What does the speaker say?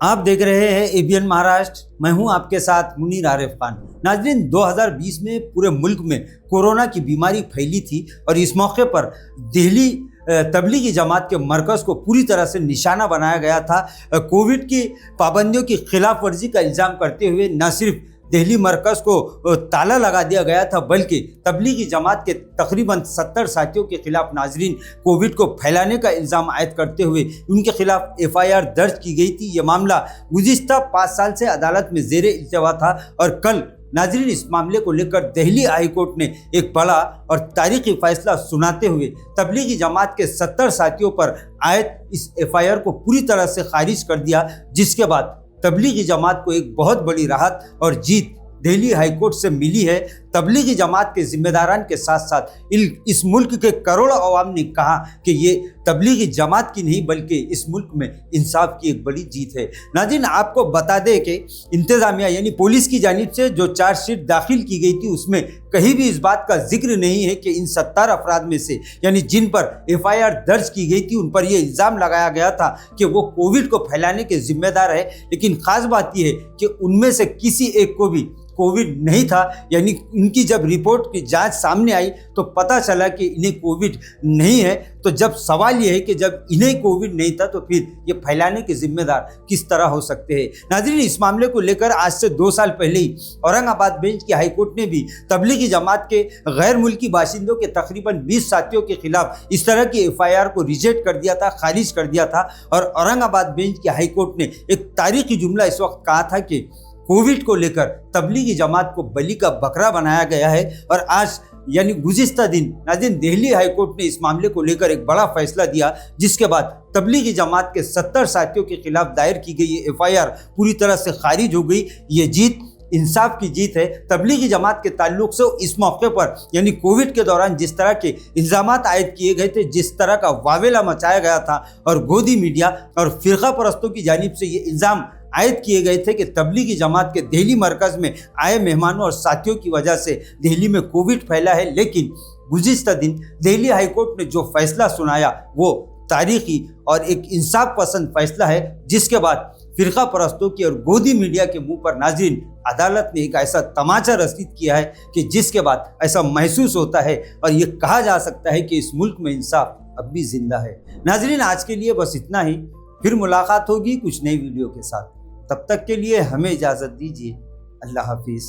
आप देख रहे हैं एबीएन महाराष्ट्र। मैं हूं आपके साथ मुनीर आरिफ खान। नाजरीन, 2020 में पूरे मुल्क में कोरोना की बीमारी फैली थी और इस मौके पर दिल्ली तबलीगी जमात के मरकज़ को पूरी तरह से निशाना बनाया गया था। कोविड की पाबंदियों की खिलाफ वर्जी का इल्ज़ाम करते हुए न सिर्फ दिल्ली मरकज़ को ताला लगा दिया गया था, बल्कि तबलीगी जमात के तकरीबन 70 साथियों के खिलाफ नाजरीन कोविड को फैलाने का इल्ज़ाम आयद करते हुए उनके खिलाफ FIR दर्ज की गई थी। ये मामला गुज़िश्ता 5 साल से अदालत में ज़ेरे इल्तवा था और कल नाजरीन इस मामले को लेकर दिल्ली हाई कोर्ट ने एक बड़ा और तारीखी फैसला सुनाते हुए तबलीगी जमात के 70 साथियों पर आयद इस FIR को पूरी तरह से खारिज कर दिया, जिसके बाद तबलीगी जमात को एक बहुत बड़ी राहत और जीत दिल्ली हाई कोर्ट से मिली है। तबलीगी जमात के जिम्मेदारान के साथ साथ इस मुल्क के करोड़ों अवाम ने कहा कि ये तबलीगी जमात की नहीं बल्कि इस मुल्क में इंसाफ की एक बड़ी जीत है। नाज़रीन, आपको बता दें कि इंतज़ामिया यानी पुलिस की जानिब से जो चार्जशीट दाखिल की गई थी उसमें कहीं भी इस बात का जिक्र नहीं है कि इन 70 अफराद में से यानी जिन पर FIR दर्ज की गई थी उन पर यह इल्ज़ाम लगाया गया था कि वो कोविड को फैलाने के जिम्मेदार है। लेकिन ख़ास बात यह है कि उनमें से किसी एक को भी कोविड नहीं था। यानी इनकी जब रिपोर्ट की जांच सामने आई तो पता चला कि इन्हें कोविड नहीं है। तो जब सवाल यह है कि जब इन्हें कोविड नहीं था तो फिर ये फैलाने के जिम्मेदार किस तरह हो सकते हैं। नाज़रीन, इस मामले को लेकर आज से 2 साल पहले ही औरंगाबाद बेंच की हाईकोर्ट ने भी तबलीगी जमात के गैर मुल्की बाशिंदों के तकरीबन 20 साथियों के खिलाफ इस तरह की FIR को रिजेक्ट कर दिया था, खारिज कर दिया था। और औरंगाबाद बेंच की हाईकोर्ट ने एक तारीखी जुमला इस वक्त कहा था कि कोविड को लेकर तबलीगी जमात को बलि का बकरा बनाया गया है। और आज यानी गुज़िश्ता दिन नाज़रीन दिल्ली हाई कोर्ट ने इस मामले को लेकर एक बड़ा फैसला दिया, जिसके बाद तबलीगी जमात के 70 साथियों के खिलाफ दायर की गई FIR पूरी तरह से खारिज हो गई। ये जीत इंसाफ की जीत है। तबलीगी जमात के ताल्लुक से इस मौके पर यानी कोविड के दौरान जिस तरह के इल्ज़ामात आयद किए गए थे, जिस तरह का वावेला मचाया गया था और गोदी मीडिया और फ़िरका परस्तों की जानिब से ये इल्ज़ाम आयद किए गए थे कि तबलीगी जमात के दिल्ली मरकज़ में आए मेहमानों और साथियों की वजह से दिल्ली में कोविड फैला है। लेकिन गुज़िश्ता दिन दिल्ली हाई कोर्ट ने जो फैसला सुनाया वो तारीखी और एक इंसाफ पसंद फैसला है, जिसके बाद फ़िरका परस्तों की और गोदी मीडिया के मुंह पर नाज़रीन अदालत ने एक ऐसा तमाचा रसीद किया है कि जिसके बाद ऐसा महसूस होता है और ये कहा जा सकता है कि इस मुल्क में इंसाफ अब भी जिंदा है। नाज़रीन, आज के लिए बस इतना ही। फिर मुलाकात होगी कुछ नई वीडियो के साथ। तब तक के लिए हमें इजाज़त दीजिए। अल्लाह हाफिज़।